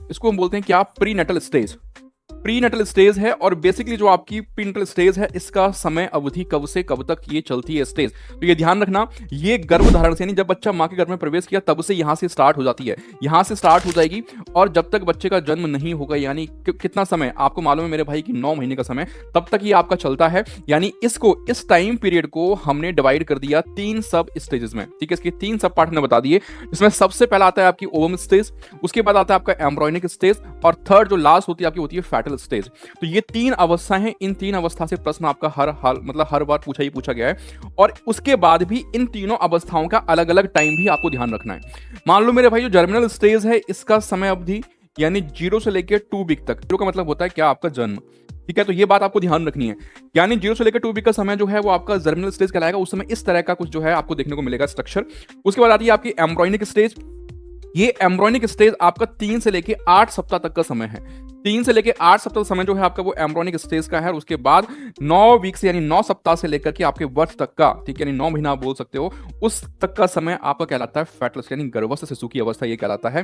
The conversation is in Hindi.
इसको हम बोलते हैं क्या, pre Nuttall stage. Pre Nuttall stage है और बेसिकली जो आपकी प्री नटल स्टेज है इसका समय अवधि कब से कब तक ये चलती है स्टेज। तो ये ध्यान रखना, ये गर्भधारण से यानी जब बच्चा मां के गर्भ में प्रवेश किया तब से यहां से स्टार्ट हो जाती है, यहां से स्टार्ट हो जाएगी और जब तक बच्चे का जन्म नहीं होगा, यानी कितना समय आपको मालूम है मेरे भाई की 9 महीने का समय, तब तक ये आपका चलता है। यानी इसको, इस टाइम पीरियड को हमने डिवाइड कर दिया 3 सब स्टेजेस में, ठीक है। इसके 3 सब पार्ट ने बता दिए, जिसमें सबसे पहला आता है आपकी ओवम स्टेज, उसके बाद आता है आपका एम्ब्रॉयनिक स्टेज और थर्ड जो लास्ट होती है आपकी होती है फैटल स्टेज। तो ये 3 अवस्थाएं हैं, इन 3 अवस्था से प्रश्न आपका हर बार पूछा गया है और उसके बाद भी इन तीनों अवस्थाओं का अलग अलग टाइम भी आपको ध्यान रखना है। मान लो मेरे भाई जो जर्मिनल स्टेज है इसका समय अवधि यानी 0 से लेकर 2 वीक तक, 0 का मतलब होता है क्या, आपका जन्म, ठीक है। तो ये बात आपको ध्यान रखनी है, यानी 0 से लेकर 2 वीक का समय जो है वो आपका जर्मिनल स्टेज कहलाएगा। उस समय इस तरह का कुछ जो है आपको देखने को मिलेगा स्ट्रक्चर। उसके बाद आती है आपकी एम्ब्रॉयनिक स्टेज। ये एम्ब्रॉयनिक स्टेज आपका 3 से लेके 8 सप्ताह तक का समय है। 3 से लेके 8 सप्ताह समय जो है आपका वो एम्ब्रॉयनिक स्टेज का है। और उसके बाद 9 वीक से यानी 9 सप्ताह से लेकर के आपके वर्ष तक का, ठीक है, यानी 9 महीना आप बोल सकते हो, उस तक का समय आपका कहलाता है फेटल, यानी गर्भस्थ शिशु की अवस्था, ये कहलाता है